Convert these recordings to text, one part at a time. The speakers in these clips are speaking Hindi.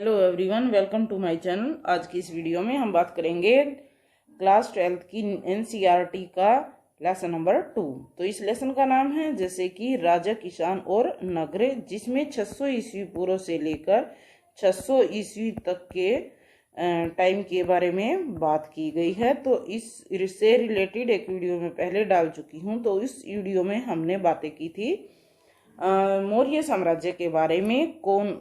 Hello everyone, welcome to my channel. आज की इस वीडियो में हम बात करेंगे क्लास 12th की एनसीईआरटी का लेसन नंबर 2। तो इस लेसन का नाम है जैसे कि राजा, किसान और नगर, जिसमें 600 ईस्वी पूर्व से लेकर 600 ईस्वी तक के टाइम के बारे में बात की गई है। तो इससे रिलेटेड एक वीडियो में पहले डाल चुकी हूँ। तो इस वीडियो में हमने बातें की थी मौर्य साम्राज्य के बारे में। कौन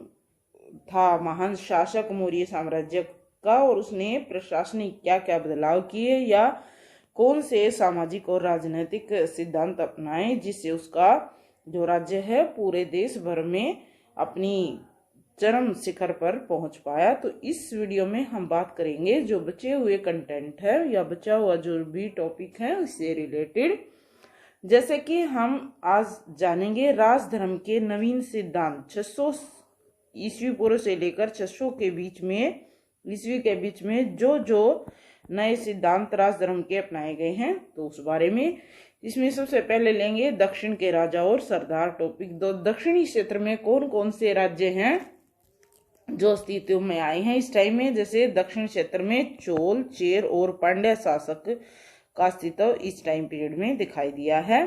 था महान शासक मौर्य साम्राज्य का और उसने प्रशासनिक क्या क्या बदलाव किए या कौन से सामाजिक और राजनीतिक सिद्धांत अपनाए जिससे उसका जो राज्य है पूरे देश भर में अपनी चरम शिखर पर पहुंच पाया। तो इस वीडियो में हम बात करेंगे जो बचे हुए कंटेंट है या बचा हुआ जो भी टॉपिक है उससे रिलेटेड। जैसे कि हम आज जानेंगे राजधर्म के नवीन सिद्धांत 600 ईस्वी पूर्व से लेकर 600 के बीच में ईस्वी के बीच में जो नए सिद्धांत राजधर्म के अपनाए गए हैं तो उस बारे में। इसमें सबसे पहले लेंगे दक्षिण के राजा और सरदार टॉपिक। दक्षिणी क्षेत्र में कौन कौन से राज्य हैं जो अस्तित्व में आए हैं इस टाइम में। जैसे दक्षिण क्षेत्र में चोल, चेर और पांड्य शासक का अस्तित्व इस टाइम पीरियड में दिखाई दिया है।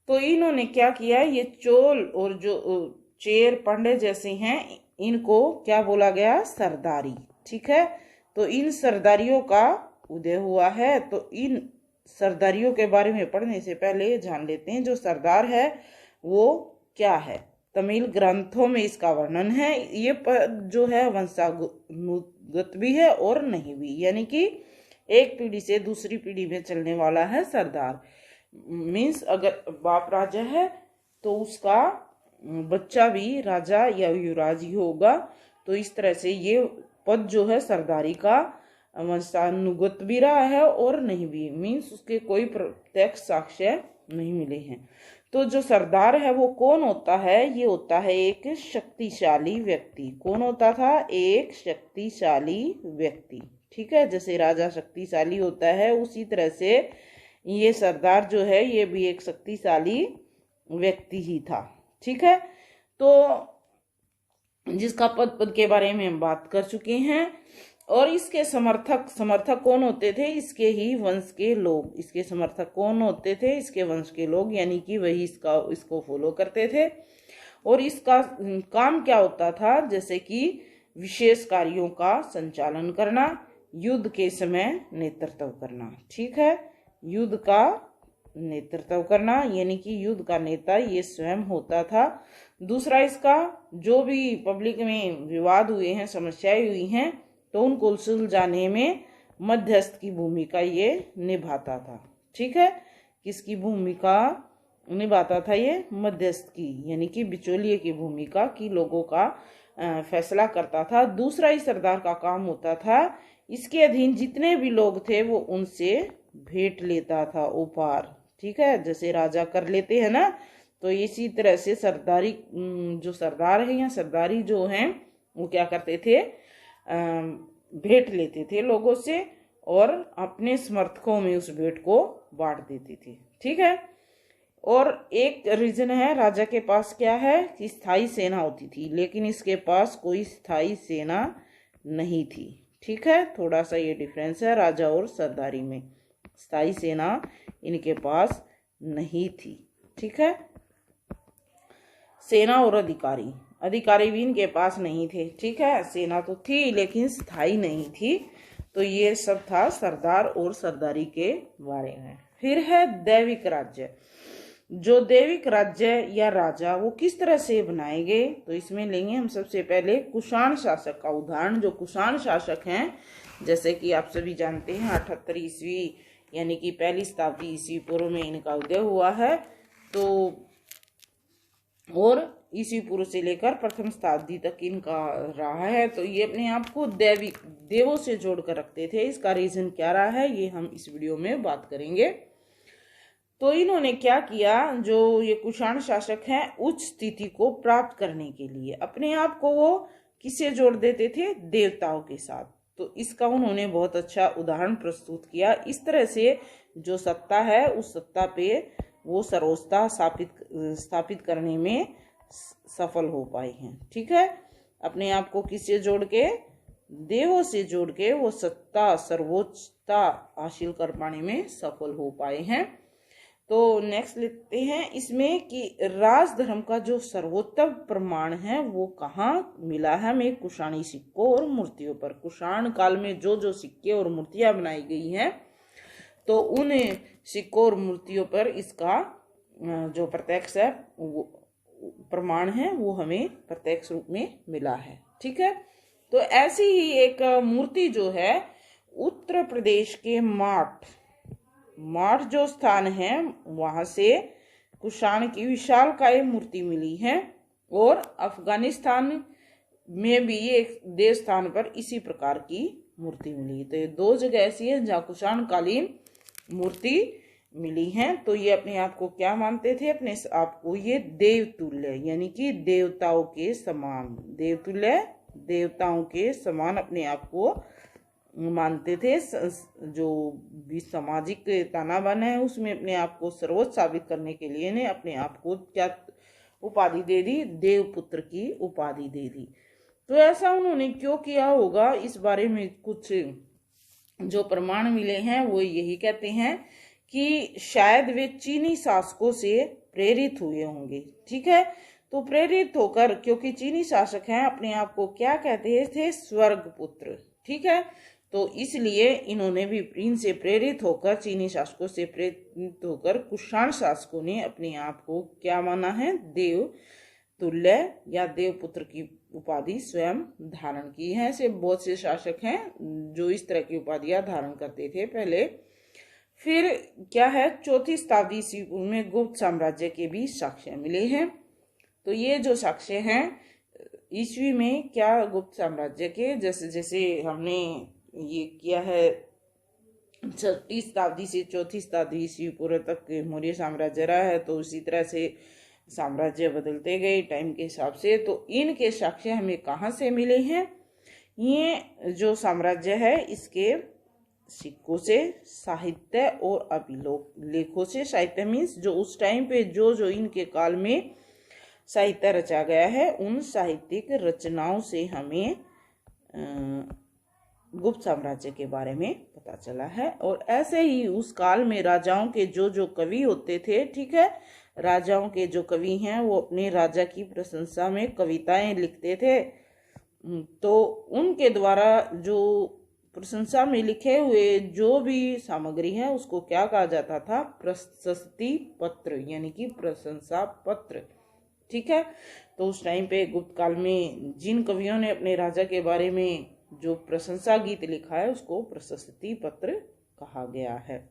तो इन्होंने क्या किया, ये चोल और जो चेर, पांड्य जैसे हैं इनको क्या बोला गया, सरदारी। ठीक है, तो इन सरदारियों का उदय हुआ है। तो इन सरदारियों के बारे में पढ़ने से पहले जान लेते हैं जो सरदार है वो क्या है। तमिल ग्रंथों में इसका वर्णन है। ये जो है वंशानुगत भी है और नहीं भी, यानी कि एक पीढ़ी से दूसरी पीढ़ी में चलने वाला है सरदार। मीन्स अगर बाप राजा है तो उसका बच्चा भी राजा या युवराज ही होगा। तो इस तरह से ये पद जो है सरदारी का वंशानुगत भी रहा है और नहीं भी, मीन्स उसके कोई प्रत्यक्ष साक्ष्य नहीं मिले हैं। तो जो सरदार है वो कौन होता है, ये होता है एक शक्तिशाली व्यक्ति। कौन होता था, एक शक्तिशाली व्यक्ति। ठीक है, जैसे राजा शक्तिशाली होता है उसी तरह से ये सरदार जो है ये भी एक शक्तिशाली व्यक्ति ही था। ठीक है, तो जिसका पद के बारे में हम बात कर चुके हैं। और इसके समर्थक कौन होते थे, इसके ही वंश के लोग। इसके समर्थक कौन होते थे, इसके वंश के लोग, यानी कि वही इसको फॉलो करते थे। और इसका काम क्या होता था, जैसे कि विशेष कार्यों का संचालन करना, युद्ध के समय नेतृत्व करना। ठीक है, युद्ध का नेतृत्व करना, यानी कि युद्ध का नेता ये स्वयं होता था। दूसरा, इसका जो भी पब्लिक में विवाद हुए हैं, समस्याएं हुई हैं, तो उनको सुलझाने में मध्यस्थ की भूमिका ये निभाता था। ठीक है, किसकी भूमिका निभाता था ये, मध्यस्थ की, यानी कि बिचौलिए की भूमिका की लोगों का फैसला करता था। दूसरा, इस सरदार का काम होता था इसके अधीन जितने भी लोग थे वो उनसे भेंट लेता था, उपहार। ठीक है, जैसे राजा कर लेते हैं ना, तो इसी तरह से सरदारी जो सरदार है या सरदारी जो हैं वो क्या करते थे, भेंट लेते थे लोगों से और अपने समर्थकों में उस भेंट को बांट देते थे। ठीक है, और एक रीजन है राजा के पास क्या है कि स्थायी सेना होती थी, लेकिन इसके पास कोई स्थायी सेना नहीं थी। ठीक है, थोड़ा सा ये डिफरेंस है राजा और सरदारी में, स्थायी सेना इनके पास नहीं थी। ठीक है, सेना और अधिकारी भी इनके पास नहीं थे। ठीक है, सेना तो थी लेकिन स्थायी नहीं थी। तो ये सब था सरदार और सरदारी के बारे में। फिर है दैविक राज्य। जो दैविक राज्य या राजा वो किस तरह से बनाए गए, तो इसमें लेंगे हम सबसे पहले कुषाण शासक का उदाहरण। जो कुषाण शासक हैं, जैसे कि आप सभी जानते हैं 78 ईस्वी यानी कि पहली शताब्दी ईस्वी पूर्व में इनका उदय हुआ है। तो और ईस्वी पूर्व से लेकर प्रथम शताब्दी तक इनका रहा है। तो ये अपने आप को देवों से जोड़कर रखते थे। इसका रीजन क्या रहा है ये हम इस वीडियो में बात करेंगे। तो इन्होंने क्या किया, जो ये कुषाण शासक हैं उच्च स्थिति को प्राप्त करने के लिए अपने आप को वो किससे जोड़ देते थे, देवताओं के साथ। तो इसका उन्होंने बहुत अच्छा उदाहरण प्रस्तुत किया। इस तरह से जो सत्ता है उस सत्ता पे वो सर्वोच्चता स्थापित करने में सफल हो पाए हैं। ठीक है, अपने आप को किससे जोड़ के, देवों से जोड़ के वो सत्ता, सर्वोच्चता हासिल कर पाने में सफल हो पाए हैं। तो नेक्स्ट लिखते हैं इसमें कि राजधर्म का जो सर्वोत्तम प्रमाण है वो कहाँ मिला है हमें, कुषाणी सिक्कों और मूर्तियों पर। कुषाण काल में जो जो सिक्के और मूर्तियां बनाई गई हैं तो उन सिक्कों और मूर्तियों पर इसका जो प्रत्यक्ष है वो प्रमाण है वो हमें प्रत्यक्ष रूप में मिला है। ठीक है, तो ऐसी ही एक मूर्ति जो है उत्तर प्रदेश के माठ जो स्थान है वहां से कुषाण की विशालकाय मूर्ति मिली है, और अफगानिस्तान में भी एक देव स्थान पर इसी प्रकार की मूर्ति मिली। तो ये दो जगह ऐसी है जहाँ कुषाण कालीन मूर्ति मिली है। तो ये अपने आप को क्या मानते थे, अपने आप को ये देवतुल्य यानी कि देवताओं के समान, देवतुल्य देवताओं के समान अपने आप को मानते थे। जो भी सामाजिक तानाबाना है उसमें अपने आप को सर्वोच्च साबित करने के लिए ने अपने आप को क्या उपाधि दे दी, देवपुत्र की उपाधि दे दी। तो ऐसा उन्होंने क्यों किया होगा, इस बारे में कुछ जो प्रमाण मिले हैं वो यही कहते हैं कि शायद वे चीनी शासकों से प्रेरित हुए होंगे। ठीक है, तो प्रेरित होकर, क्योंकि चीनी शासक हैं अपने आप को क्या कहते थे, स्वर्ग पुत्र। ठीक है, तो इसलिए इन्होंने भी इनसे प्रेरित होकर, चीनी शासकों से प्रेरित होकर कुषाण शासकों ने अपने आप को क्या माना है, देव तुल्य या देवपुत्र की उपाधि स्वयं धारण की है। ऐसे बहुत से शासक हैं जो इस तरह की उपाधियां धारण करते थे पहले। फिर क्या है, 4वीं शताब्दी ईस्वी पूर्व में गुप्त साम्राज्य के भी साक्ष्य मिले हैं। तो ये जो साक्ष्य हैं ईस्वी में क्या, गुप्त साम्राज्य के, जैसे जैसे हमने ये किया है 6वीं शताब्दी से 4वीं शताब्दी ईस्वी पूर्व तक मौर्य साम्राज्य रहा है, तो उसी तरह से साम्राज्य बदलते गए टाइम के हिसाब से। तो इनके साक्ष्य हमें कहाँ से मिले हैं, ये जो साम्राज्य है इसके सिक्कों से, साहित्य और अभिलेखों से। साहित्य मीन्स जो उस टाइम पे जो इनके काल में साहित्य रचा गया है उन साहित्यिक रचनाओं से हमें गुप्त साम्राज्य के बारे में पता चला है। और ऐसे ही उस काल में राजाओं के जो कवि होते थे, ठीक है, राजाओं के जो कवि हैं वो अपने राजा की प्रशंसा में कविताएं लिखते थे। तो उनके द्वारा जो प्रशंसा में लिखे हुए जो भी सामग्री है उसको क्या कहा जाता था, प्रशस्ति पत्र यानी कि प्रशंसा पत्र। ठीक है, तो उस टाइम पे गुप्त काल में जिन कवियों ने अपने राजा के बारे में जो प्रशंसा गीत लिखा है उसको प्रशस्ति पत्र कहा गया है।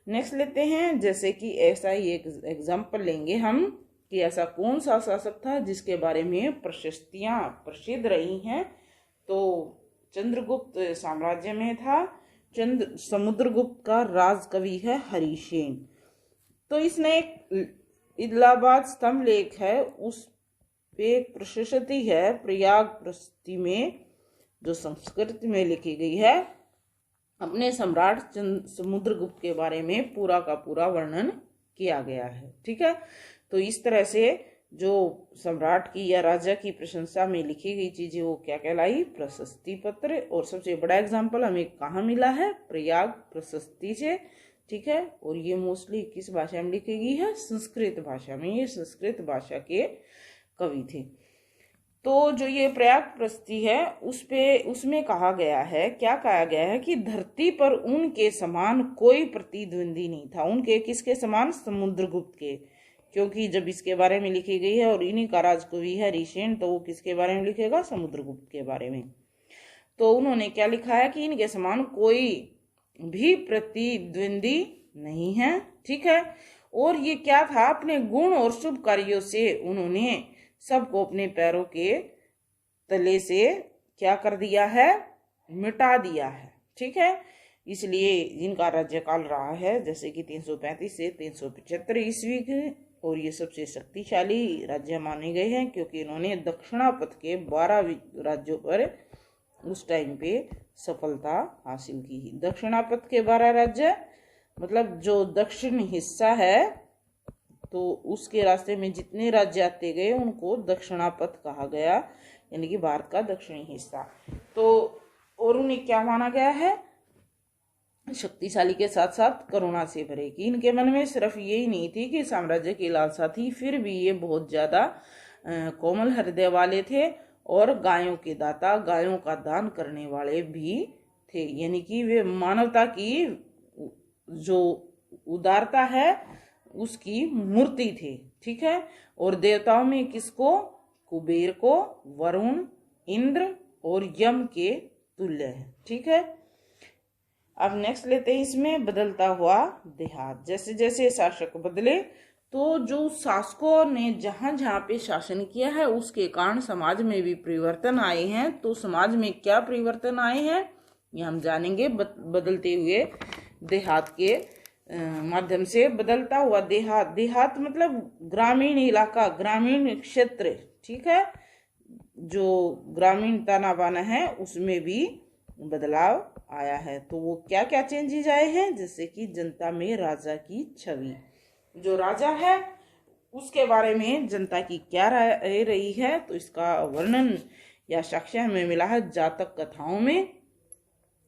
नेक्स्ट लेते हैं, जैसे कि ऐसा ही एक एग्जाम्पल लेंगे हम कि ऐसा कौन सा शासक था जिसके बारे में प्रशस्तियां प्रसिद्ध रही हैं। तो चंद्रगुप्त साम्राज्य में था समुद्रगुप्त का राजकवि है हरिसेन। तो इसने एक इलाहाबाद स्तंभ लेख है उस पे एक प्रशस्ति है प्रयाग प्रशस्ति में जो संस्कृत में लिखी गई है, अपने सम्राट समुद्रगुप्त के बारे में पूरा का पूरा वर्णन किया गया है। ठीक है, तो इस तरह से जो सम्राट की या राजा की प्रशंसा में लिखी गई चीजें वो क्या कहलाई, प्रशस्ति पत्र। और सबसे बड़ा एग्जाम्पल हमें कहाँ मिला है, प्रयाग प्रशस्ति से। ठीक है, और ये मोस्टली किस भाषा में लिखी गई है, संस्कृत भाषा में। ये संस्कृत भाषा के कवि थे। तो जो ये प्रयाग प्रशस्ति है उसमें कहा गया है, क्या कहा गया है कि धरती पर उनके समान कोई प्रतिद्वंदी नहीं था। उनके किसके समान, समुद्रगुप्त के, क्योंकि जब इसके बारे में लिखी गई है और इन्हीं का राजकवि है हरिसेन, तो वो किसके बारे में लिखेगा, समुद्रगुप्त के बारे में। तो उन्होंने क्या लिखा है कि इनके समान कोई भी प्रतिद्वंदी नहीं है। ठीक है, और ये क्या था, अपने गुण और शुभ कार्यों से उन्होंने सबको अपने पैरों के तले से क्या कर दिया है, मिटा दिया है। ठीक है, इसलिए जिनका राज्यकाल रहा है जैसे कि 335 से 375 ईस्वी के, और ये सबसे शक्तिशाली राज्य माने गए हैं क्योंकि इन्होंने दक्षिणापथ के 12 राज्यों पर उस टाइम पे सफलता हासिल की। दक्षिणापथ के 12 राज्य मतलब जो दक्षिण हिस्सा है, तो उसके रास्ते में जितने राज्य आते गए उनको दक्षिणापथ कहा गया, यानी कि भारत का दक्षिणी हिस्सा। तो और उन्हें क्या माना गया है, शक्तिशाली के साथ साथ करुणा से भरे। कि इनके मन में सिर्फ यही नहीं थी कि साम्राज्य की लालसा थी, फिर भी ये बहुत ज्यादा कोमल हृदय वाले थे और गायों के दाता, गायों का दान करने वाले भी थे। यानी कि वे मानवता की जो उदारता है उसकी मूर्ति थे। ठीक है। और देवताओं में किसको, कुबेर को, वरुण, इंद्र और यम के तुल्य है। ठीक है। अब नेक्स्ट लेते हैं इसमें बदलता हुआ देहात। जैसे जैसे शासक बदले तो जो शासकों ने जहां जहां पे शासन किया है उसके कारण समाज में भी परिवर्तन आए हैं। तो समाज में क्या परिवर्तन आए हैं ये हम जानेंगे बदलते हुए देहात के माध्यम से। बदलता हुआ देहात, देहात मतलब ग्रामीण इलाका, ग्रामीण क्षेत्र। ठीक है। जो ग्रामीण ताना बाना है उसमें भी बदलाव आया है। तो वो क्या क्या चेंजेस आए हैं, जैसे कि जनता में राजा की छवि, जो राजा है उसके बारे में जनता की क्या राय रही है, तो इसका वर्णन या साक्ष्य हमें मिला है जातक कथाओं में।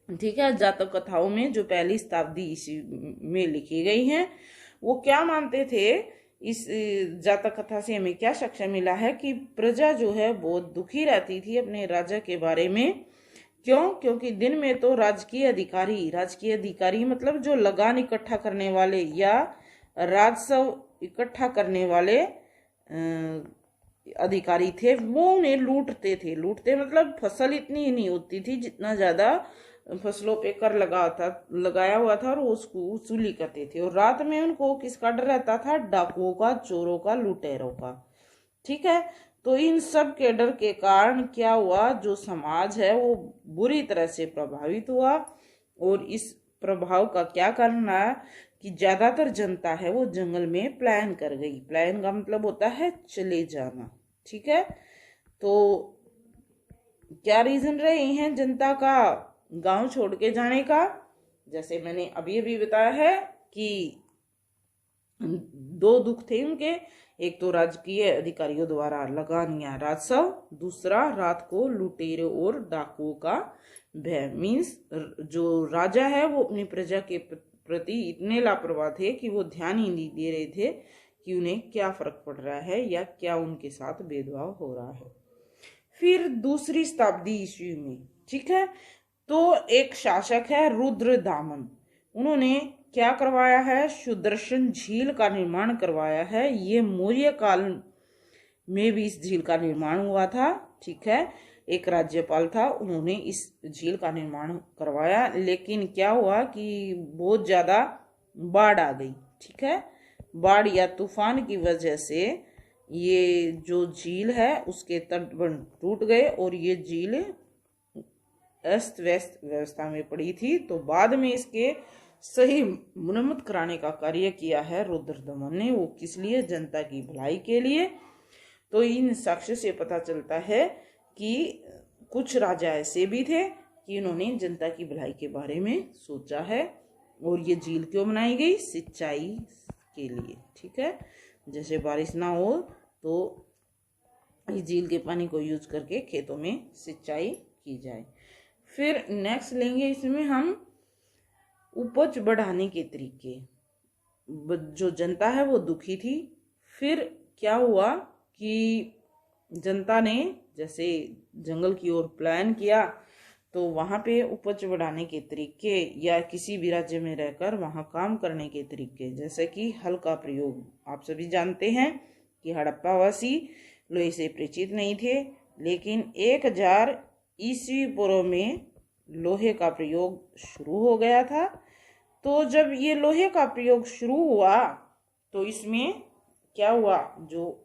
ठीक है। जातक कथाओं में जो पहली शताब्दी ईस्वी में लिखी गई हैं, वो क्या मानते थे, इस जातक कथा से हमें क्या साक्ष्य मिला है कि प्रजा जो है बहुत दुखी रहती थी अपने राजा के बारे में। क्यों? क्योंकि दिन में तो राजकीय अधिकारी मतलब जो लगान इकट्ठा करने वाले या राजस्व इकट्ठा करने वाले अधिकारी थे, वो उन्हें लूटते मतलब फसल इतनी ही नहीं होती थी जितना ज्यादा फसलों पे कर लगाया हुआ था और उसको वसूली करते थे। और रात में उनको किसका डर रहता था, डाकुओं का, चोरों का, लुटेरों का। ठीक है। तो इन सब के डर के कारण क्या हुआ, जो समाज है वो बुरी तरह से प्रभावित हुआ। और इस प्रभाव का क्या कारण है कि ज्यादातर जनता है वो जंगल में पलायन कर गई। पलायन का मतलब होता है चले जाना। ठीक है। तो क्या रीजन रहे हैं जनता का गांव छोड़ के जाने का, जैसे मैंने अभी अभी बताया है कि दो दुख थे उनके, एक तो राजकीय अधिकारियों द्वारा लगान या राजस्व, दूसरा रात को लुटेरों और डाकुओं का भय। मीन्स जो राजा है वो अपनी प्रजा के प्रति इतने लापरवाह थे कि वो ध्यान ही नहीं दे रहे थे कि उन्हें क्या फर्क पड़ रहा है या क्या उनके साथ भेदभाव हो रहा है। फिर दूसरी शताब्दी ईस्वी में, ठीक है, तो एक शासक है रुद्रदामन, उन्होंने क्या करवाया है, सुदर्शन झील का निर्माण करवाया है। ये मौर्य काल में भी इस झील का निर्माण हुआ था। ठीक है। एक राज्यपाल था, उन्होंने इस झील का निर्माण करवाया, लेकिन क्या हुआ कि बहुत ज्यादा बाढ़ आ गई। ठीक है। बाढ़ या तूफान की वजह से ये जो झील है उसके तटबंध टूट गए और ये झील अस्त व्यस्त व्यवस्था में पड़ी थी। तो बाद में इसके सही मुरम्मत कराने का कार्य किया है रुद्रदमन ने। वो किस लिए? जनता की भलाई के लिए। तो इन साक्ष्य से पता चलता है कि कुछ राजा ऐसे भी थे कि इन्होंने जनता की भलाई के बारे में सोचा है। और ये झील क्यों बनाई गई? सिंचाई के लिए। ठीक है। जैसे बारिश ना हो तो इस झील के पानी को यूज करके खेतों में सिंचाई की जाए। फिर नेक्स्ट लेंगे इसमें हम उपज बढ़ाने के तरीके। जो जनता है वो दुखी थी। फिर क्या हुआ कि जनता ने जैसे जंगल की ओर पलायन किया, तो वहां पे उपज बढ़ाने के तरीके या किसी भी राज्य में रहकर वहां काम करने के तरीके, जैसे कि हल का प्रयोग। आप सभी जानते हैं कि हड़प्पावासी लोहे से परिचित नहीं थे, लेकिन 1000 ईस्वी पूर्व में लोहे का प्रयोग शुरू हो गया था। तो जब ये लोहे का प्रयोग शुरू हुआ तो इसमें क्या हुआ, जो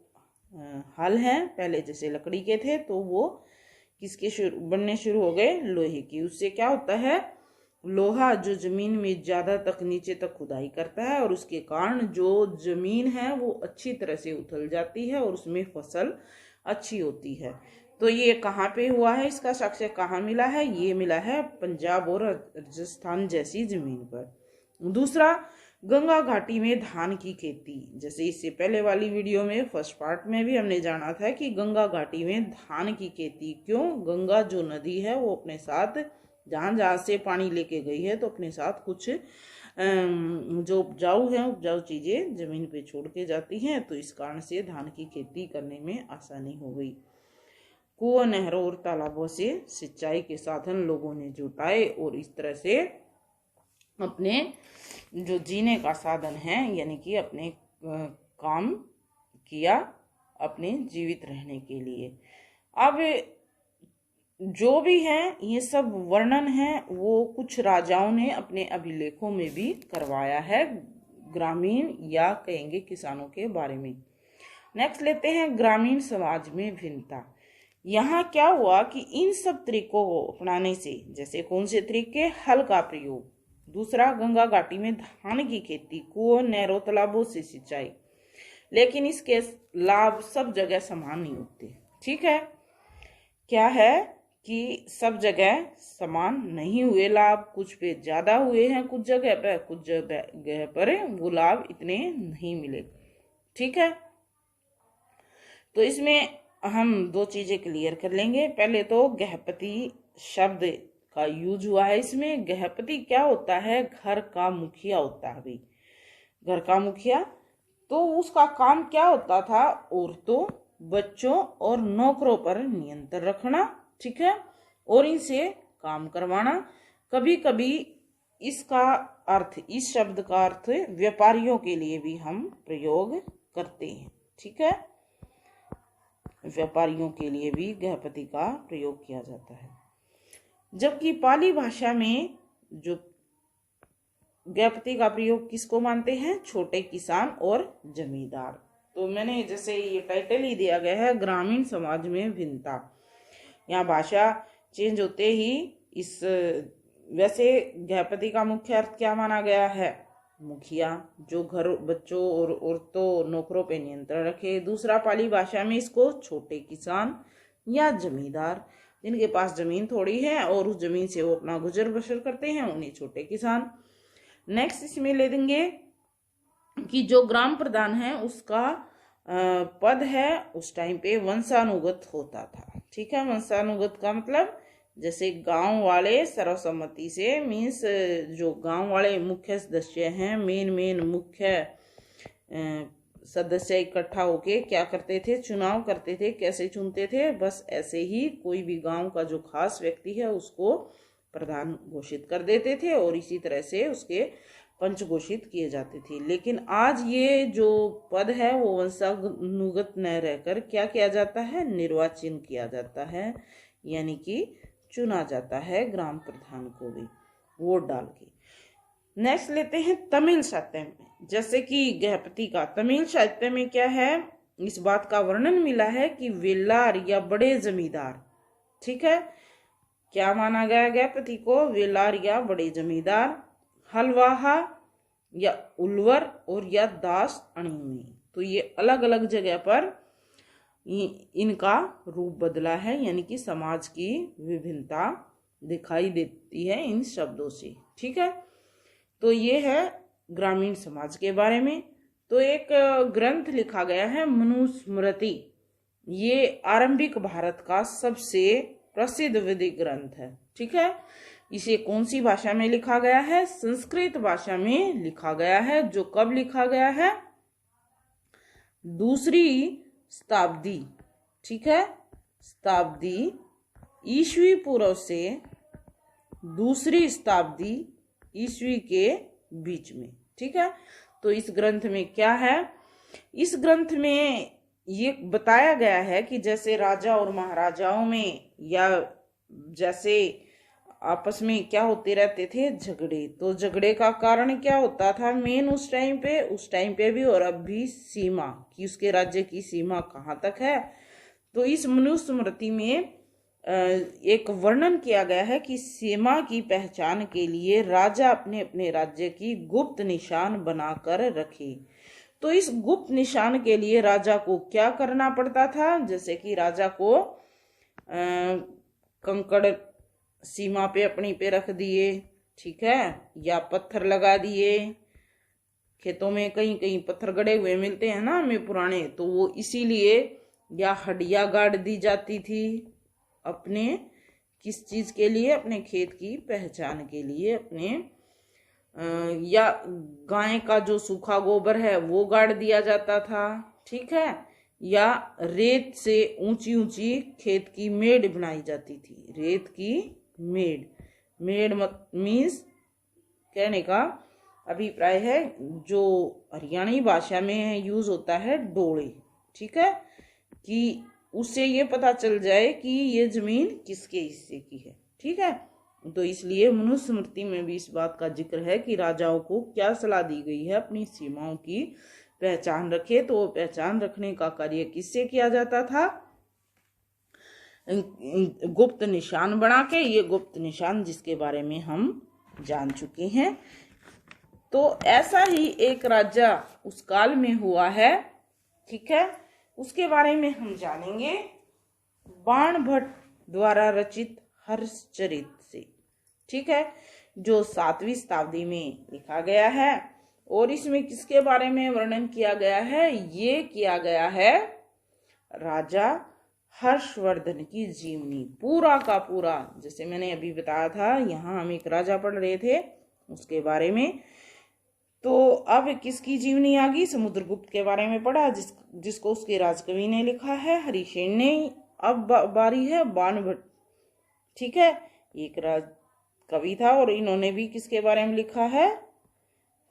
हल हैं पहले जैसे लकड़ी के थे तो वो किसके बनने शुरू हो गए? लोहे की। उससे क्या होता है, लोहा जो जमीन में ज्यादा तक नीचे तक खुदाई करता है और उसके कारण जो जमीन है वो अच्छी तरह से उथल जाती है और उसमें फसल अच्छी होती है। तो ये कहाँ पे हुआ है, इसका साक्ष्य कहाँ मिला है? ये मिला है पंजाब और राजस्थान जैसी जमीन पर। दूसरा, गंगा घाटी में धान की खेती, जैसे इससे पहले वाली वीडियो में फर्स्ट पार्ट में भी हमने जाना था कि गंगा घाटी में धान की खेती क्यों। गंगा जो नदी है वो अपने साथ जहां जहां से पानी लेके गई है तो अपने साथ कुछ जो उपजाऊ चीजें जमीन पे छोड़ के जाती हैं, तो इस कारण से धान की खेती करने में आसानी हो गई। कुआं, नहरों और तालाबों से सिंचाई के साधन लोगों ने जुटाए और इस तरह से अपने जो जीने का साधन है यानी कि अपने काम किया अपने जीवित रहने के लिए। अब जो भी है ये सब वर्णन है वो कुछ राजाओं ने अपने अभिलेखों में भी करवाया है, ग्रामीण या कहेंगे किसानों के बारे में। नेक्स्ट लेते हैं ग्रामीण समाज में भिन्नता। यहाँ क्या हुआ कि इन सब तरीकों को अपनाने से, जैसे कौन से तरीके, हल का प्रयोग, दूसरा गंगा घाटी में धान की खेती, कुओं, नहरों, तालाबों से सिंचाई, लेकिन इसके लाभ सब जगह समान नहीं होते। ठीक है, क्या है कि सब जगह समान नहीं हुए लाभ, कुछ पे ज्यादा हुए हैं कुछ जगह पर वो लाभ इतने नहीं मिले। ठीक है, तो इसमें हम दो चीजें क्लियर कर लेंगे। पहले तो गृहपति शब्द का यूज हुआ है इसमें। गृहपति क्या होता है? घर का मुखिया होता है भाई, घर का मुखिया। तो उसका काम क्या होता था? औरतों, बच्चों और नौकरों पर नियंत्रण रखना। ठीक है, और इनसे काम करवाना। कभी कभी इसका अर्थ, इस शब्द का अर्थ व्यापारियों के लिए भी हम प्रयोग करते हैं। ठीक है, व्यापारियों के लिए भी गृहपति का प्रयोग किया जाता है। जबकि पाली भाषा में जो गृहपति का प्रयोग किसको मानते हैं? छोटे किसान और जमींदार। तो मैंने जैसे ये टाइटल ही दिया गया है ग्रामीण समाज में भिन्नता। यहाँ भाषा चेंज होते ही इस, वैसे गृहपति का मुख्य अर्थ क्या माना गया है? मुखिया, जो घर, बच्चों और औरतों, नौकरों पे नियंत्रण रखे। दूसरा, पाली भाषा में इसको छोटे किसान या जमींदार, जिनके पास जमीन थोड़ी है और उस जमीन से वो अपना गुजर बसर करते हैं, उन्हें छोटे किसान। नेक्स्ट इसमें ले देंगे कि जो ग्राम प्रधान है उसका पद है उस टाइम पे वंशानुगत होता था। ठीक है, वंशानुगत का मतलब जैसे गांव वाले सर्वसम्मति से, मीन्स जो गांव वाले मुख्य सदस्य हैं, मेन मुख्य सदस्य इकट्ठा होके क्या करते थे? चुनाव करते थे। कैसे चुनते थे? बस ऐसे ही कोई भी गांव का जो खास व्यक्ति है उसको प्रधान घोषित कर देते थे और इसी तरह से उसके पंच घोषित किए जाते थे। लेकिन आज ये जो पद है वो वंशानुगत न रहकर क्या किया जाता है? निर्वाचन किया जाता है, यानी कि चुना जाता है ग्राम प्रधान को भी वोट डाल के। नेक्स्ट लेते हैं तमिल साहित्य में। जैसे कि गृहपति का तमिल साहित्य में क्या है? इस बात का वर्णन मिला है कि वेलार या बड़े जमींदार। ठीक है, क्या माना गया गृहपति को? वेलार या बड़े जमींदार, हलवाहा या उल्वर और या दास अणिमी। तो ये अलग अलग जगह पर इनका रूप बदला है, यानी कि समाज की विभिन्नता दिखाई देती है इन शब्दों से। ठीक है, तो ये है ग्रामीण समाज के बारे में। तो एक ग्रंथ लिखा गया है मनुस्मृति। ये आरंभिक भारत का सबसे प्रसिद्ध वैदिक ग्रंथ है। ठीक है, इसे कौन सी भाषा में लिखा गया है? संस्कृत भाषा में लिखा गया है। जो कब लिखा गया है? 2री शताब्दी। ठीक है, शताब्दी ईस्वी पूर्व से 2री शताब्दी ईस्वी के बीच में। ठीक है, तो इस ग्रंथ में क्या है? इस ग्रंथ में ये बताया गया है कि जैसे राजा और महाराजाओं में या जैसे आपस में क्या होते रहते थे? झगड़े। तो झगड़े का कारण क्या होता था मेन उस टाइम पे भी और अब भी? सीमा, कि उसके राज्य की सीमा कहाँ तक है। तो इस मनुस्मृति में एक वर्णन किया गया है कि सीमा की पहचान के लिए राजा अपने अपने राज्य की गुप्त निशान बनाकर रखे। तो इस गुप्त निशान के लिए राजा को क्या करना पड़ता था? जैसे कि राजा को कंकड़ सीमा पे अपनी पे रख दिए, ठीक है, या पत्थर लगा दिए, खेतों में कहीं कहीं पत्थर गड़े हुए मिलते हैं ना हमें पुराने, तो वो इसीलिए, या हड्डियां गाड़ दी जाती थी अपने किस चीज के लिए, अपने खेत की पहचान के लिए, अपने या गाय का जो सूखा गोबर है वो गाड़ दिया जाता था, ठीक है, या रेत से ऊंची ऊंची खेत की मेड़ बनाई जाती थी। रेत की मेड़, मेड़ मीन्स कहने का अभिप्राय है जो हरियाणी भाषा में यूज होता है डोले, ठीक है, कि उससे ये पता चल जाए कि ये जमीन किसके हिस्से की है, ठीक है। तो इसलिए मनुस्मृति में भी इस बात का जिक्र है कि राजाओं को क्या सलाह दी गई है, अपनी सीमाओं की पहचान रखे। तो वो पहचान रखने का कार्य किससे किया जाता था, गुप्त निशान बना के। ये गुप्त निशान जिसके बारे में हम जान चुके हैं। तो ऐसा ही एक राजा उस काल में हुआ है, ठीक है, उसके बारे में हम जानेंगे बाणभट्ट द्वारा रचित हर्षचरित से, ठीक है, जो 7वीं शताब्दी में लिखा गया है। और इसमें किसके बारे में वर्णन किया गया है, ये किया गया है राजा हर्षवर्धन की जीवनी, पूरा का पूरा। जैसे मैंने अभी बताया था, यहाँ हम एक राजा पढ़ रहे थे उसके बारे में। तो अब किसकी जीवनी आ गई, समुद्रगुप्त के बारे में पढ़ा, जिसको उसके राजकवि ने लिखा है, हरिसेन ने। अब बारी है बाणभट्ट, ठीक है, एक राज कवि था और इन्होंने भी किसके बारे में लिखा है,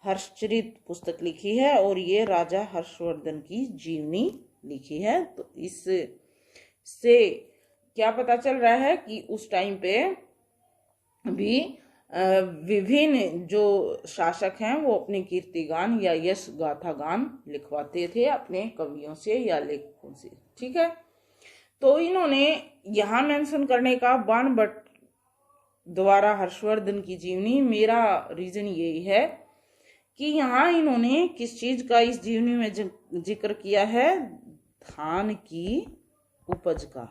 हर्षचरित पुस्तक लिखी है, और ये राजा हर्षवर्धन की जीवनी लिखी है। तो इससे क्या पता चल रहा है कि उस टाइम पे भी विभिन्न जो शासक हैं वो अपने कीर्तिगान या यश गाथा गान लिखवाते थे अपने कवियों से या लेखकों से, ठीक है। तो इन्होंने यहाँ मेंशन करने का बाणभट्ट द्वारा हर्षवर्धन की जीवनी, मेरा रीजन यही है कि यहाँ इन्होंने किस चीज का इस जीवनी में जिक्र किया है, धान की उपज का,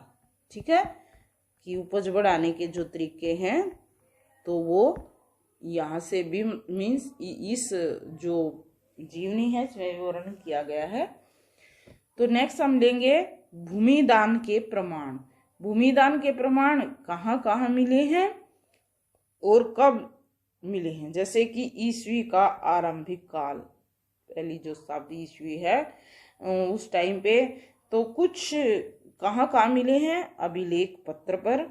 ठीक है, कि उपज बढ़ाने के जो तरीके हैं तो वो यहाँ से भी मीन्स इस जो जीवनी है इसमें वर्णन किया गया है। तो नेक्स्ट हम लेंगे भूमि दान के प्रमाण। भूमि दान के प्रमाण कहाँ कहाँ मिले हैं और कब मिले हैं, जैसे कि ईस्वी का आरंभिक काल, पहली जो शताब्दी ईस्वी है उस टाइम पे, तो कुछ कहाँ कहाँ मिले हैं, अभिलेख पत्र पर,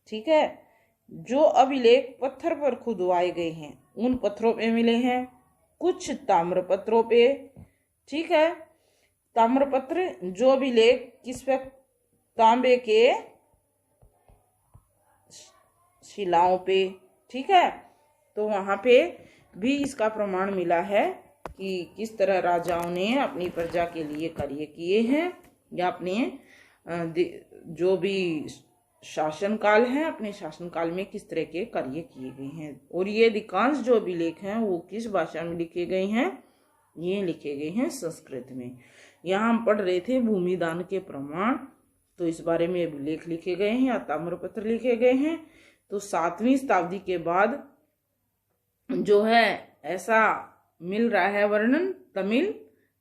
ठीक है, जो अभिलेख पत्थर पर खुदवाए गए हैं उन पत्थरों पे मिले हैं, कुछ ताम्र पत्रों पे, ठीक है, ताम्र पत्र जो अभिलेख किस पे, तांबे के शिलाओं पे, ठीक है, तो वहां पे भी इसका प्रमाण मिला है कि किस तरह राजाओं ने अपनी प्रजा के लिए कार्य किए हैं, या अपने जो भी शासन काल है अपने शासन काल में किस तरह के कार्य किए गए हैं। और ये अधिकांश जो अभिलेख हैं वो किस भाषा में लिखे गए हैं, ये लिखे गए हैं संस्कृत में। यहाँ हम पढ़ रहे थे भूमि दान के प्रमाण, तो इस बारे में अभिलेख लिखे गए हैं या ताम्रपत्र लिखे गए हैं। तो 7वीं शताब्दी के बाद जो है ऐसा मिल रहा है वर्णन तमिल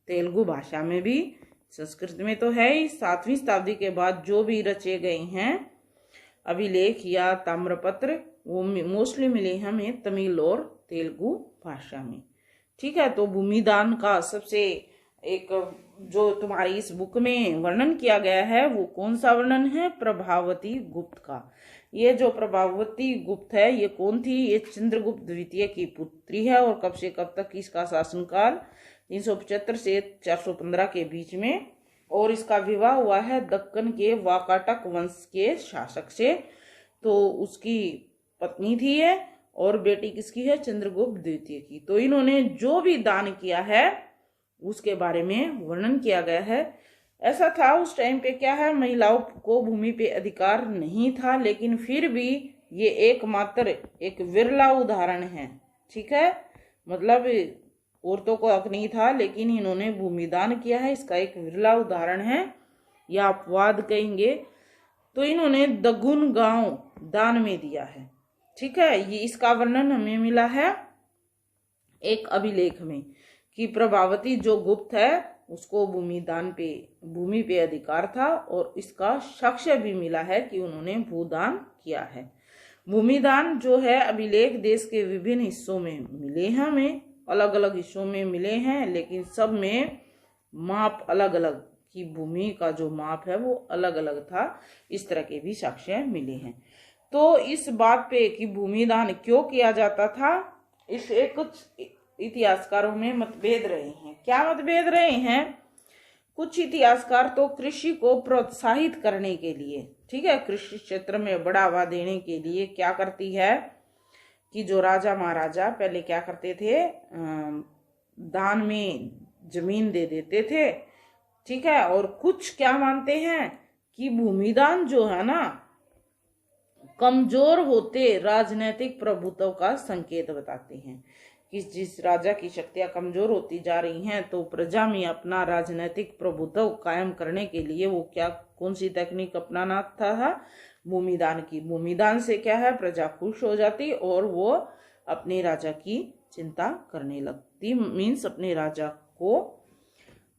तेलुगु भाषा में भी, संस्कृत में तो है ही। 7वीं शताब्दी के बाद जो भी रचे गए हैं अभिलेख या ताम्रपत्र वो मोस्टली मिले हमें तमिल और तेलुगु भाषा में, ठीक है। तो भूमि दान का सबसे एक जो तुम्हारी इस बुक में वर्णन किया गया है वो कौन सा वर्णन है, प्रभावती गुप्त का। ये जो प्रभावती गुप्त है ये कौन थी, ये चंद्रगुप्त द्वितीय की पुत्री है। और कब से कब तक इसका शासनकाल 375 से 415 के बीच में, और इसका विवाह हुआ है दक्कन के वाकाटक वंश के शासक से। तो उसकी पत्नी थी ये, और बेटी किसकी है, चंद्रगुप्त द्वितीय की। तो इन्होंने जो भी दान किया है उसके बारे में वर्णन किया गया है। ऐसा था उस टाइम पे, क्या है, महिलाओं को भूमि पे अधिकार नहीं था, लेकिन फिर भी ये एकमात्र एक विरला उदाहरण है, ठीक है, मतलब औरतों को हक नहीं था लेकिन इन्होंने भूमि दान किया है, इसका एक विरला उदाहरण है या अपवाद कहेंगे। तो इन्होंने दगुन गांव दान में दिया है, ठीक है। ये इसका वर्णन हमें मिला है एक अभिलेख में कि प्रभावती जो गुप्त है उसको भूमि पे अधिकार था और इसका साक्ष्य भी मिला है कि उन्होंने भूदान किया है। भूमिदान जो है अभिलेख देश के विभिन्न हिस्सों में मिले हैं, हमें अलग अलग हिस्सों में मिले हैं, लेकिन सब में माप अलग अलग की भूमि का जो माप है वो अलग अलग था। इस तरह के भी साक्ष्य मिले हैं। तो इस बात पे कि भूमिदान क्यों किया जाता था, इसे कुछ इतिहासकारों में मतभेद रहे हैं। क्या मतभेद रहे हैं? कुछ इतिहासकार तो कृषि को प्रोत्साहित करने के लिए, ठीक है, कृषि क्षेत्र में बढ़ावा देने के लिए क्या करती है कि जो राजा महाराजा पहले क्या करते थे, दान में जमीन दे देते थे, ठीक है। और कुछ क्या मानते हैं कि भूमिदान जो है ना, कमजोर होते राजनीतिक प्रभुत्व का संकेत बताते हैं कि जिस राजा की शक्तियां कमजोर होती जा रही हैं तो प्रजा में अपना राजनीतिक प्रभुत्व कायम करने के लिए वो कौन सी तकनीक अपनाना था? भूमिदान की। भूमिदान से क्या है, प्रजा खुश हो जाती और वो अपने राजा की चिंता करने लगती, मीन्स अपने राजा को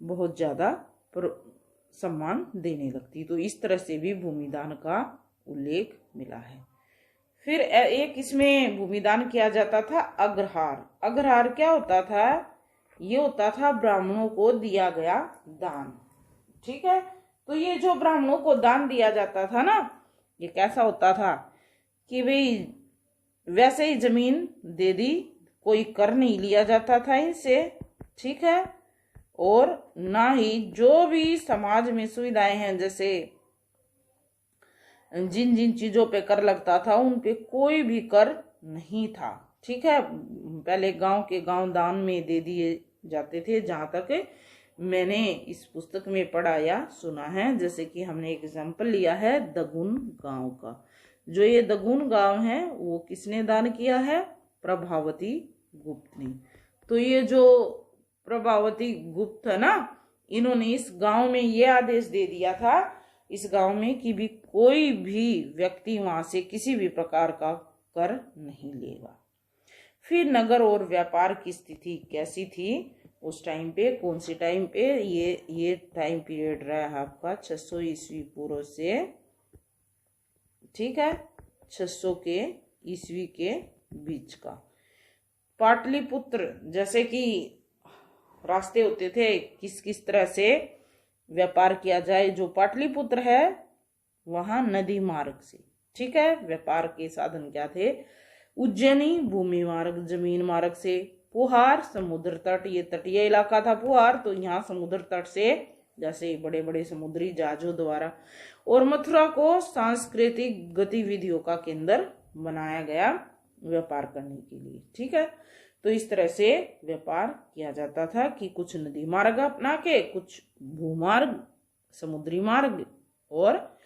बहुत ज्यादा सम्मान देने लगती। तो इस तरह से भी भूमिदान का उल्लेख मिला है। फिर एक इसमें भूमिदान किया जाता था अग्रहार। अग्रहार क्या होता था? ये होता था ब्राह्मणों को दिया गया दान, ठीक है। तो ये जो ब्राह्मणों को दान दिया जाता था ना, ये कैसा होता था कि भाई वैसे ही जमीन दे दी, कोई कर नहीं लिया जाता था इनसे, ठीक है। और ना ही जो भी समाज में सुविधाएं हैं, जैसे जिन जिन चीजों पे कर लगता था उन पे कोई भी कर नहीं था, ठीक है। पहले गांव के गांव दान में दे दिए जाते थे, जहां तक मैंने इस पुस्तक में पढ़ा या सुना है। जैसे कि हमने एग्जाम्पल लिया है दगुन गांव का। जो ये दगुन गांव है वो किसने दान किया है? प्रभावती गुप्त ने। तो ये जो प्रभावती गुप्त है ना, इन्होंने इस गांव में ये आदेश दे दिया था इस गांव में कि भी कोई भी व्यक्ति वहां से किसी भी प्रकार का कर नहीं लेगा। फिर नगर और व्यापार की स्थिति कैसी थी उस टाइम पे? कौन सी टाइम पे? ये टाइम पीरियड रहा है आपका 600 ईस्वी पूर्व से, ठीक है, 600 के ईस्वी के बीच का। पाटलिपुत्र, जैसे कि रास्ते होते थे किस किस तरह से व्यापार किया जाए। जो पाटलिपुत्र है वहां नदी मार्ग से, ठीक है, व्यापार के साधन क्या थे? उज्जैनी भूमि मार्ग, जमीन मार्ग से। पुहार समुद्र तट, ये तटीय इलाका था पुहार, तो यहाँ समुद्र तट से जैसे बड़े बड़े समुद्री जहाजों द्वारा। और मथुरा को सांस्कृतिक गतिविधियों का केंद्र बनाया गया व्यापार करने के लिए, ठीक है। तो इस तरह से व्यापार किया जाता था कि कुछ नदी मार्ग अपना के, कुछ भूमार्ग, समुद्री मार्ग और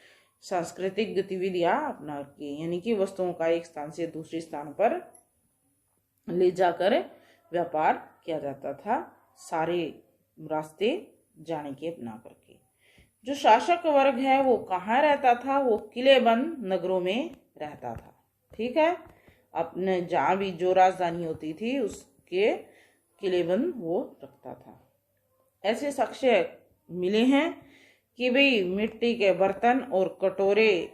सांस्कृतिक गतिविधियां अपना के, यानी कि वस्तुओं का एक स्थान से दूसरे स्थान पर ले जाकर व्यापार किया जाता था, सारे रास्ते जाने के अपना करके। जो शासक वर्ग है वो कहाँ रहता था? वो किलेबंद नगरों में रहता था, ठीक है। अपने जहाँ भी जो राजधानी होती थी उसके किलेबंद वो रखता था। ऐसे साक्ष्य मिले हैं कि भाई मिट्टी के बर्तन और कटोरे,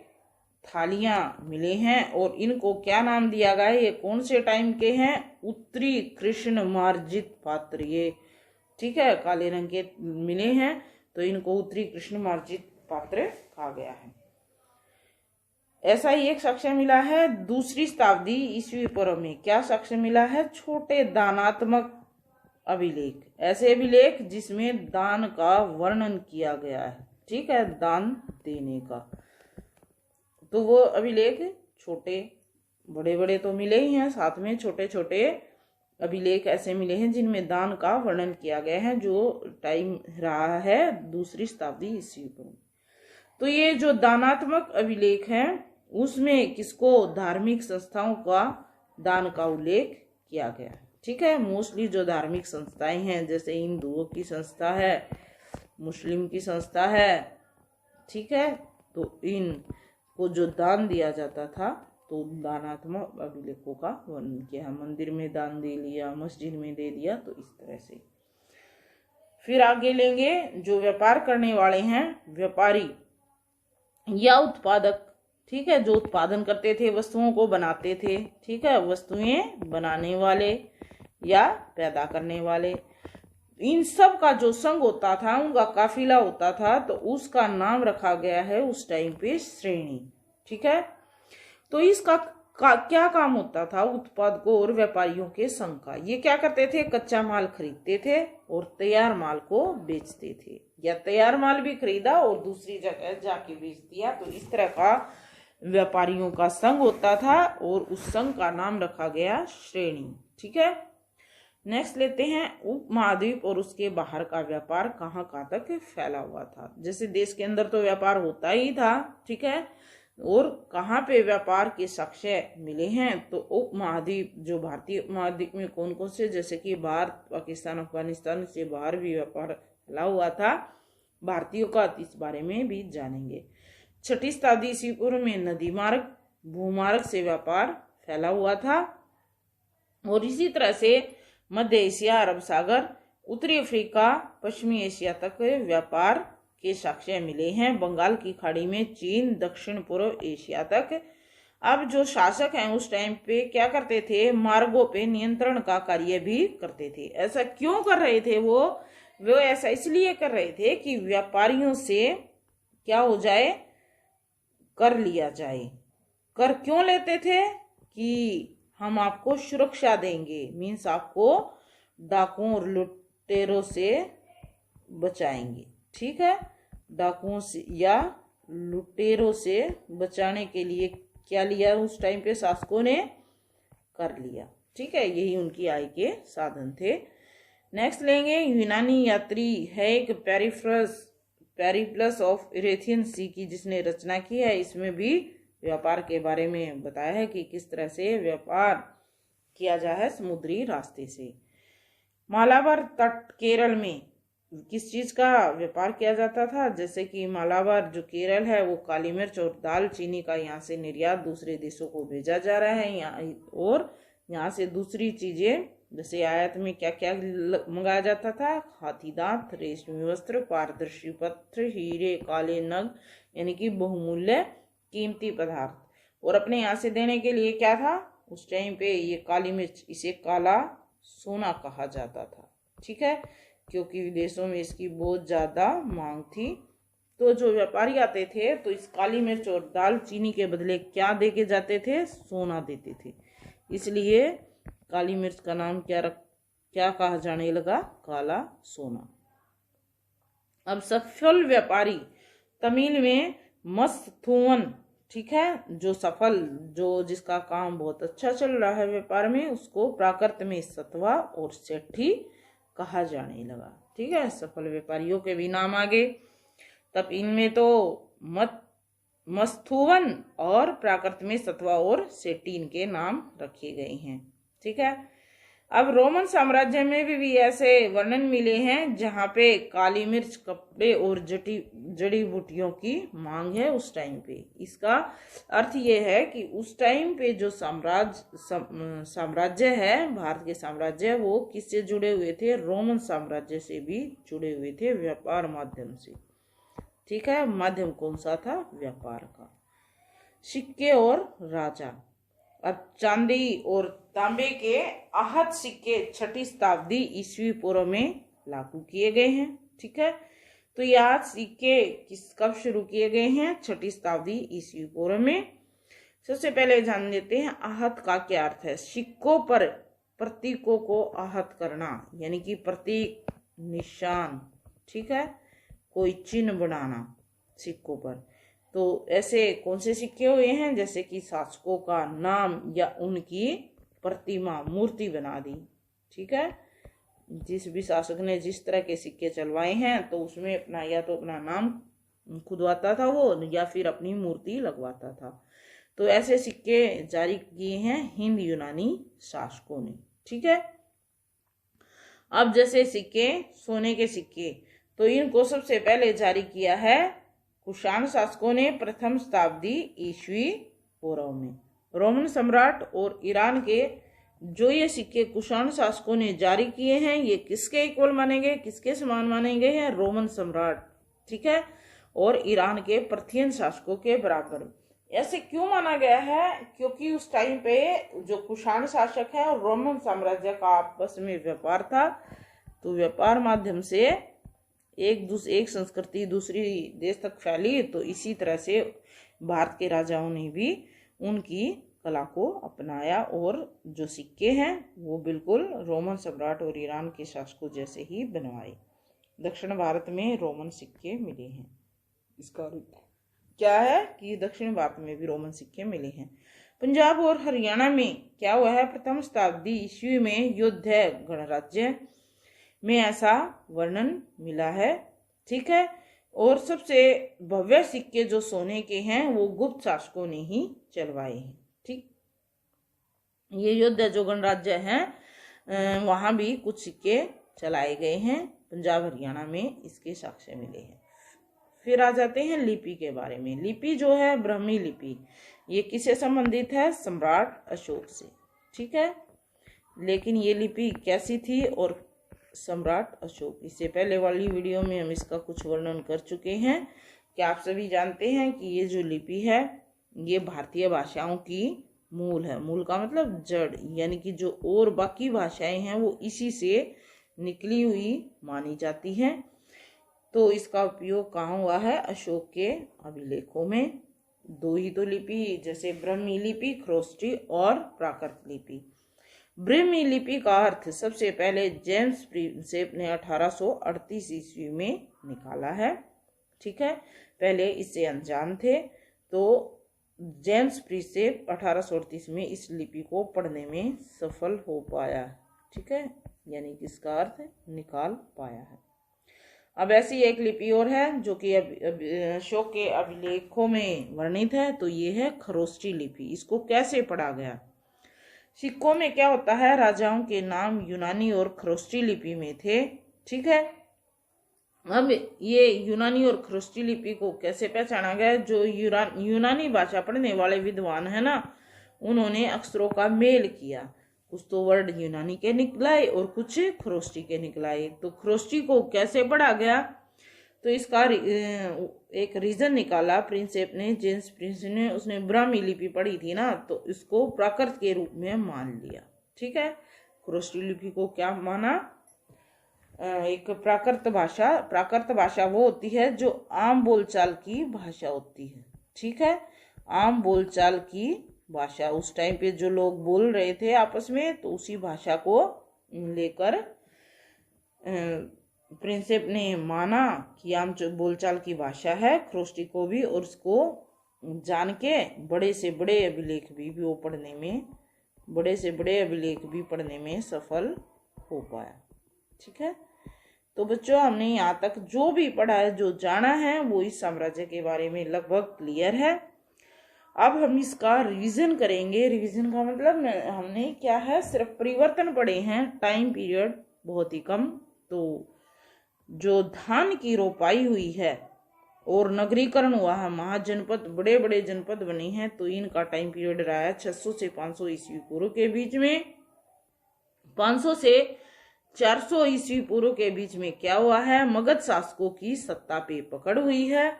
थालियां मिले हैं और इनको क्या नाम दिया गया है? ये कौन से टाइम के हैं? उत्तरी कृष्ण मार्जित पात्र, ये ठीक है, काले रंग के मिले हैं, तो इनको उत्तरी कृष्ण मार्जित पात्र कहा गया है। ऐसा ही एक साक्ष्य मिला है 2री शताब्दी ईस्वी पूर्व में। क्या साक्ष्य मिला है? छोटे दानात्मक अभिलेख, ऐसे अभिलेख जिसमें दान का वर्णन किया गया है, ठीक है, दान देने का। तो वो अभिलेख छोटे, बड़े बड़े तो मिले ही हैं, साथ में छोटे छोटे अभिलेख ऐसे मिले हैं जिनमें दान का वर्णन किया गया है, जो टाइम रहा है 2री शताब्दी ईस्वी पूर्व। तो ये जो दानात्मक अभिलेख है उसमें किसको? धार्मिक संस्थाओं का दान का उल्लेख किया गया है, ठीक है। मोस्टली जो धार्मिक संस्थाएं हैं, जैसे हिंदुओं की संस्था है, मुस्लिम की संस्था है, ठीक है, तो इन को जो दान दिया जाता था तो दानात्मक अभिलेखों का वर्णन किया है। मंदिर में दान दे लिया, मस्जिद में दे दिया, तो इस तरह से। फिर आगे लेंगे जो व्यापार करने वाले हैं, व्यापारी या उत्पादक, ठीक है, जो उत्पादन करते थे, वस्तुओं को बनाते थे, ठीक है, वस्तुएं बनाने वाले या पैदा करने वाले, इन सब का जो संघ होता था, उनका काफिला होता था, तो उसका नाम रखा गया है उस टाइम पे श्रेणी। ठीक है, तो इसका क्या काम होता था? उत्पादकों और व्यापारियों के संघ का। ये क्या करते थे? कच्चा माल खरीदते थे और तैयार माल को बेचते थे, या तैयार माल भी खरीदा और दूसरी जगह जाके बेच दिया। तो इस तरह का व्यापारियों का संघ होता था और उस संघ का नाम रखा गया श्रेणी। ठीक है, नेक्स्ट लेते हैं उपमहाद्वीप और उसके बाहर का व्यापार कहाँ कहाँ तक फैला हुआ था। जैसे देश के अंदर तो व्यापार होता ही था, ठीक है, और कहाँ पे व्यापार के साक्ष्य मिले हैं? तो उपमहाद्वीप, जो भारतीय उपमहाद्वीप में कौन कौन से, जैसे कि भारत, पाकिस्तान, अफगानिस्तान से बाहर भी व्यापार फैला हुआ था भारतीयों का, इस बारे में भी जानेंगे। 6ठी शताब्दी ईस्वी पूर्व में नदी मार्ग, भूमार्ग से व्यापार फैला हुआ था। और इसी तरह से मध्य एशिया, अरब सागर, उत्तरी अफ्रीका, पश्चिमी एशिया तक व्यापार के साक्ष्य मिले हैं। बंगाल की खाड़ी में चीन, दक्षिण पूर्व एशिया तक। अब जो शासक हैं उस टाइम पे क्या करते थे? मार्गों पे नियंत्रण का कार्य भी करते थे। ऐसा क्यों कर रहे थे? वो ऐसा इसलिए कर रहे थे कि व्यापारियों से क्या हो जाए? कर लिया जाए। कर क्यों लेते थे? कि हम आपको सुरक्षा देंगे, मीन्स आपको डाकुओं और लुटेरों से बचाएंगे। ठीक है, डाकुओं से या लुटेरों से बचाने के लिए क्या लिया उस टाइम पे शासकों ने? कर लिया। ठीक है, यही उनकी आय के साधन थे। नेक्स्ट लेंगे, यूनानी यात्री है एक पेरिप्लस ऑफ यूरेशियन सी की जिसने रचना की है। इसमें भी व्यापार के बारे में बताया है कि किस तरह से व्यापार किया जाए है समुद्री रास्ते से। मालाबार तट केरल में किस चीज का व्यापार किया जाता था? जैसे कि मालाबार जो केरल है वो काली मिर्च और दाल चीनी का यहाँ से निर्यात दूसरे देशों को भेजा जा रहा है, और यहाँ से दूसरी चीजें जैसे आयात में क्या क्या मंगाया जाता था? हाथी दांत, रेशमी वस्त्र, पारदर्शी पत्थर, हीरे, काले नग, यानी कि बहुमूल्य कीमती पदार्थ। और अपने यहाँ से देने के लिए क्या था उस टाइम पे? ये काली मिर्च, इसे काला सोना कहा जाता था। ठीक है, क्योंकि विदेशों में इसकी बहुत ज्यादा मांग थी। तो जो व्यापारी आते थे तो इस काली मिर्च और दाल चीनी के बदले क्या दे के जाते थे? सोना देते थे। इसलिए काली मिर्च का नाम क्या कहा जाने लगा? काला सोना। अब सफल व्यापारी, तमिल में मस्तथुवन, ठीक है, जो सफल, जो जिसका काम बहुत अच्छा चल रहा है व्यापार में, उसको प्राकृत में सतवा और सेठी कहा जाने लगा। ठीक है, सफल व्यापारियों के भी नाम आगे। तब इनमें तो मस्तथुवन और प्राकृत में सतवा और सेठी इनके नाम रखे गए हैं। ठीक है, अब रोमन साम्राज्य में भी ऐसे वर्णन मिले हैं जहाँ पे काली मिर्च, कपड़े और जड़ी बूटियों की मांग है उस टाइम पे। इसका अर्थ ये है कि उस टाइम पे जो साम्राज्य है, भारत के साम्राज्य, वो किससे जुड़े हुए थे? रोमन साम्राज्य से भी जुड़े हुए थे व्यापार माध्यम से। ठीक है, माध्यम कौन सा था? व्यापार का। सिक्के और राजा। अब चांदी और तांबे के आहत सिक्के 6ठी शताब्दी ईस्वी पूर्व में लागू किए गए हैं। ठीक है, तो ये आहत सिक्के कब शुरू किए गए हैं? 6ठी शताब्दी ईस्वी पूर्व में। सबसे पहले जान लेते हैं आहत का क्या अर्थ है। सिक्कों पर प्रतीकों को आहत करना, यानी कि प्रतीक, निशान, ठीक है, कोई चिन्ह बनाना सिक्कों पर। तो ऐसे कौन से सिक्के हुए हैं? जैसे कि शासकों का नाम या उनकी प्रतिमा, मूर्ति बना दी। ठीक है, जिस भी शासक ने जिस तरह के सिक्के चलवाए हैं तो उसमें अपना या तो अपना नाम खुदवाता था वो, या फिर अपनी मूर्ति लगवाता था। तो ऐसे सिक्के जारी किए हैं हिंद यूनानी शासकों ने। ठीक है, अब जैसे सिक्के, सोने के सिक्के, तो इनको सबसे पहले जारी किया है कुषाण शासकों ने 1म शताब्दी ईस्वी पूर्व में। रोमन सम्राट और ईरान के जो ये सिक्के कुषाण शासकों ने जारी किए हैं ये किसके इक्वल माने गए, किसके समान माने गए हैं, रोमन सम्राट, ठीक है, और ईरान के पार्थियन शासकों के बराबर। ऐसे क्यों माना गया है, क्योंकि उस टाइम पे जो कुषाण शासक है और रोमन साम्राज्य का आपस में व्यापार था, तो व्यापार माध्यम से एक संस्कृति दूसरी देश तक फैली। तो इसी तरह से भारत के राजाओं ने भी उनकी कला को अपनाया और जो सिक्के हैं वो बिल्कुल रोमन सम्राट और ईरान के शासकों जैसे ही बनवाए। दक्षिण भारत में रोमन सिक्के मिले हैं। इसका क्या है कि दक्षिण भारत में भी रोमन सिक्के मिले हैं। पंजाब और हरियाणा में क्या हुआ है, प्रथम शताब्दी ईस्वी में युद्ध गणराज्य में ऐसा वर्णन मिला है, ठीक है। और सबसे भव्य सिक्के जो सोने के हैं वो गुप्त शासकों ने ही चलवाए हैं, ठीक। ये युद्ध जो गणराज्य है वहां भी कुछ सिक्के चलाए गए हैं, पंजाब हरियाणा में इसके साक्ष्य मिले हैं। फिर आ जाते हैं लिपि के बारे में। लिपि जो है ब्राह्मी लिपि, ये किससे संबंधित है, सम्राट अशोक से, ठीक है। लेकिन ये लिपि कैसी थी और सम्राट अशोक, इससे पहले वाली वीडियो में हम इसका कुछ वर्णन कर चुके हैं। क्या आप सभी जानते हैं कि ये जो लिपि है ये भारतीय भाषाओं की मूल है। मूल का मतलब जड़, यानी कि जो और बाकी भाषाएं हैं वो इसी से निकली हुई मानी जाती हैं। तो इसका उपयोग कहाँ हुआ है, अशोक के अभिलेखों में। दो ही तो लिपि, जैसे ब्राह्मी लिपि, खरोष्टी और प्राकृत लिपि। ब्राह्मी लिपि का अर्थ सबसे पहले जेम्स प्रिंसेप ने 1838 ईस्वी में निकाला है, ठीक है। पहले इससे अनजान थे, तो जेम्स प्रिंसेप 1838 में इस लिपि को पढ़ने में सफल हो पाया, ठीक है, यानी कि इसका अर्थ निकाल पाया है। अब ऐसी एक लिपि और है जो कि अशोक के अभिलेखों में वर्णित है, तो ये है खरोष्टी लिपि। इसको कैसे पढ़ा गया, सिक्कों में क्या होता है, राजाओं के नाम यूनानी और खरोष्टी लिपि में थे, ठीक है। अब ये यूनानी और खरोष्टी लिपि को कैसे पहचाना गया, जो यूनानी भाषा पढ़ने वाले विद्वान है ना, उन्होंने अक्षरों का मेल किया। कुछ तो वर्ड यूनानी के निकलाए और कुछ खरोष्टी के निकलाए। तो खरोष्टी को कैसे पढ़ा गया, तो इसका एक रीजन निकाला प्रिंसेप ने, जेम्स प्रिंस ने। उसने ब्राह्मी लिपि पढ़ी थी ना, तो इसको प्राकृत के रूप में मान लिया, ठीक है। खरोष्टी लिपि को क्या माना, एक प्राकृत भाषा। प्राकृत भाषा वो होती है जो आम बोलचाल की भाषा होती है, ठीक है। आम बोलचाल की भाषा, उस टाइम पे जो लोग बोल रहे थे आपस में, तो उसी भाषा को लेकर प्रिंसेप ने माना कि आम बोलचाल की भाषा है खरोष्टी को भी, और उसको जान के बड़े से बड़े अभिलेख भी वो पढ़ने में, बड़े से बड़े अभिलेख भी पढ़ने में सफल हो पाया, ठीक है। तो बच्चों, हमने यहाँ तक जो भी पढ़ा है, जो जाना है, वो इस साम्राज्य के बारे में लगभग क्लियर है। अब हम इसका रिवीजन करेंगे। रिवीजन का मतलब हमने क्या है, सिर्फ परिवर्तन पढ़े हैं, टाइम पीरियड बहुत ही कम। तो जो धान की रोपाई हुई है और नगरीकरण हुआ है, महाजनपद, बड़े बड़े जनपद बने हैं, तो इनका टाइम पीरियड रहा है 600 से 500 ईस्वी पूर्व के बीच में। 500 से 400 ईस्वी पूर्व के बीच में क्या हुआ है, मगध शासकों की सत्ता पे पकड़ हुई है।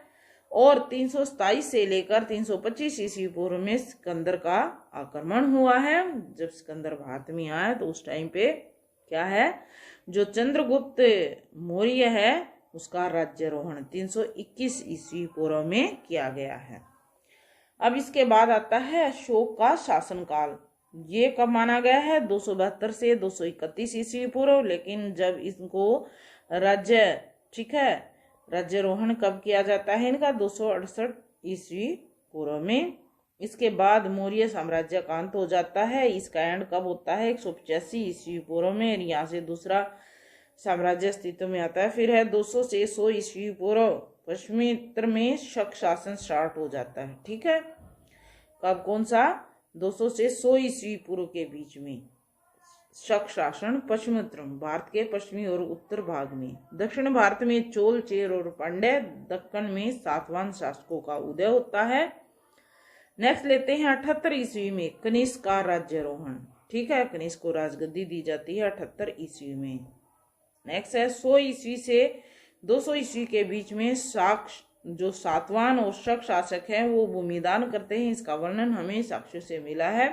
और 327 से लेकर 325 ईस्वी पूर्व में सिकंदर का आक्रमण हुआ है। जब सिकंदर भारत में आया तो उस टाइम पे क्या है, जो चंद्रगुप्त मौर्य है उसका राज्यारोहण 321 ईस्वी पूर्व में किया गया है। अब इसके बाद आता है अशोक का शासनकाल। ये कब माना गया है, 272 से 231 ईस्वी पूर्व। लेकिन जब इनको राज्य, ठीक है, राज्यारोहण कब किया जाता है इनका, 268 ईस्वी पूर्व में। इसके बाद मौर्य साम्राज्य का अंत हो जाता है। इसका एंड कब होता है, 185 ईस्वी पूर्व में। यहाँ से दूसरा साम्राज्य अस्तित्व में आता है। फिर है 200 से 100 ईस्वी पूर्व, पश्चिमी उत्तर में शक शासन स्टार्ट हो जाता है, ठीक है। कब, कौन सा, 200 से 100 ईस्वी पूर्व के बीच में शक शासन पश्चिमोत्तर, भारत के पश्चिमी और उत्तर भाग में। दक्षिण भारत में चोल, चेर और पांड्य, दक्कन में सातवाहन शासकों का उदय होता है। नेक्स्ट लेते हैं 78 ईस्वी में कनिष्क का राज्यारोहण, ठीक है। कनिष्क को राजगद्दी दी जाती है 78 ईस्वी में। नेक्स्ट है 100 ईस्वी से 200 ईस्वी के बीच में जो सातवान और शक शासक है वो भूमिदान करते हैं। इसका वर्णन हमें साक्ष्यों से मिला है।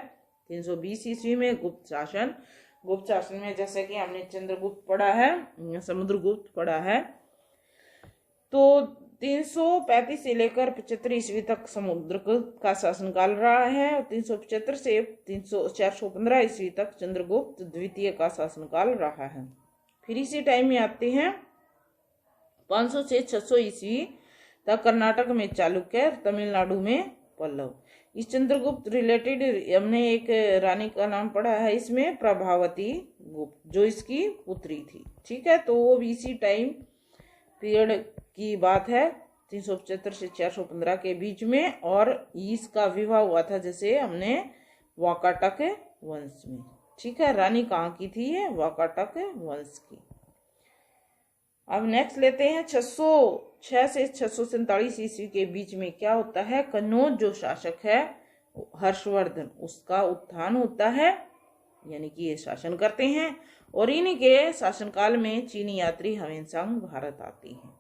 320 ईस्वी में गुप्त शासन में जैसे कि हमने चंद्रगुप्त पढ़ा है, समुद्रगुप्त पढ़ा है, तो 335 से लेकर 75 ईस्वी तक समुद्रगुप्त का शासनकाल रहा है और 375 से 415 ईस्वी तक चंद्रगुप्त द्वितीय का शासनकाल रहा है। फिर इसी टाइम में आते हैं 500 से 600 ईस्वी तक कर्नाटक में चालुक्य, तमिलनाडु में पल्लव। इस चंद्रगुप्त रिलेटेड हमने एक रानी का नाम पढ़ा है इसमें, प्रभावती गुप्त, जो इसकी पुत्री थी। ठीक है, तो वो भी इसी टाइम पीरियड की बात है, 375 से 415 के बीच में, और इसका विवाह हुआ था जैसे हमने वाकाटक वंश में। ठीक है, रानी कहाँ की थी ये? वाकाटक वंश की। अब नेक्स्ट लेते हैं 606 से 647 ईस्वी के बीच में क्या होता है? कन्नौज जो शासक है हर्षवर्धन, उसका उत्थान होता है, यानी कि ये शासन करते हैं, और इन्हीं के शासनकाल में चीनी यात्री ह्वेनसांग भारत आती हैं।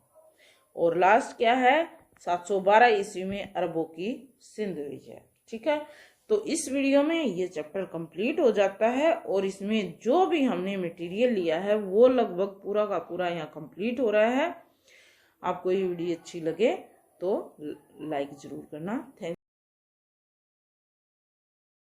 और लास्ट क्या है? 712 ईस्वी में अरबों की सिंध विजय। ठीक है, तो इस वीडियो में ये चैप्टर कंप्लीट हो जाता है और इसमें जो भी हमने मटेरियल लिया है वो लगभग पूरा का पूरा यहाँ कंप्लीट हो रहा है। आपको ये वीडियो अच्छी लगे तो लाइक जरूर करना। थैंक